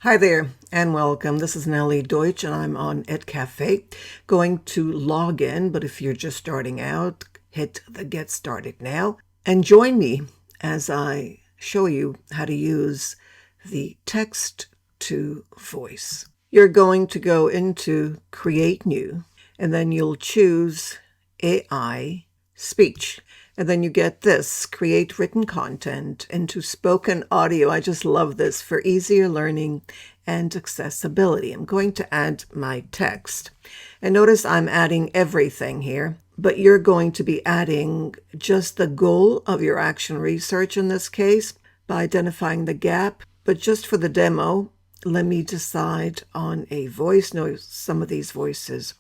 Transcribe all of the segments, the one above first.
Hi there and welcome. This is Nellie Deutsch and I'm on Edcafe. Going to log in, but if you're just starting out, hit the Get Started now and join me as I show you how to use the text to voice. You're going to go into Create New and then you'll choose AI Speech. And then you get this, create written content into spoken audio. I just love this for easier learning and accessibility. I'm going to add my text. And notice I'm adding everything here, but you're going to be adding just the goal of your action research in this case by identifying the gap. But just for the demo, let me decide on a voice. No, some of these voices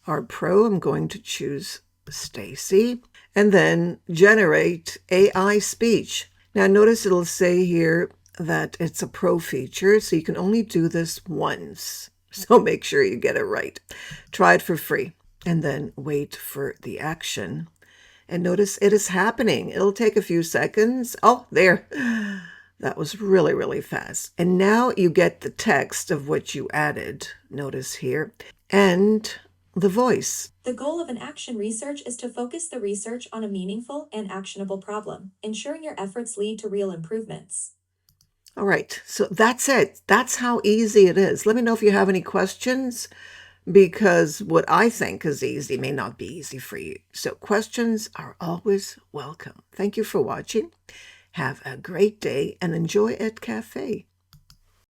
are pro. I'm going to choose Stacy. And then generate AI speech. Now notice it'll say here that it's a pro feature, so you can only do this once. So make sure you get it right. Try it for free and then wait for the action. And notice it is happening. It'll take a few seconds. Oh, there. That was really, really fast. And now you get the text of what you added. Notice here. And the voice. The goal of an action research is to focus the research on a meaningful and actionable problem, ensuring your efforts lead to real improvements. All right, so that's it. That's how easy it is. Let me know if you have any questions, because what I think is easy may not be easy for you. So questions are always welcome. Thank you for watching. Have a great day and enjoy Edcafe.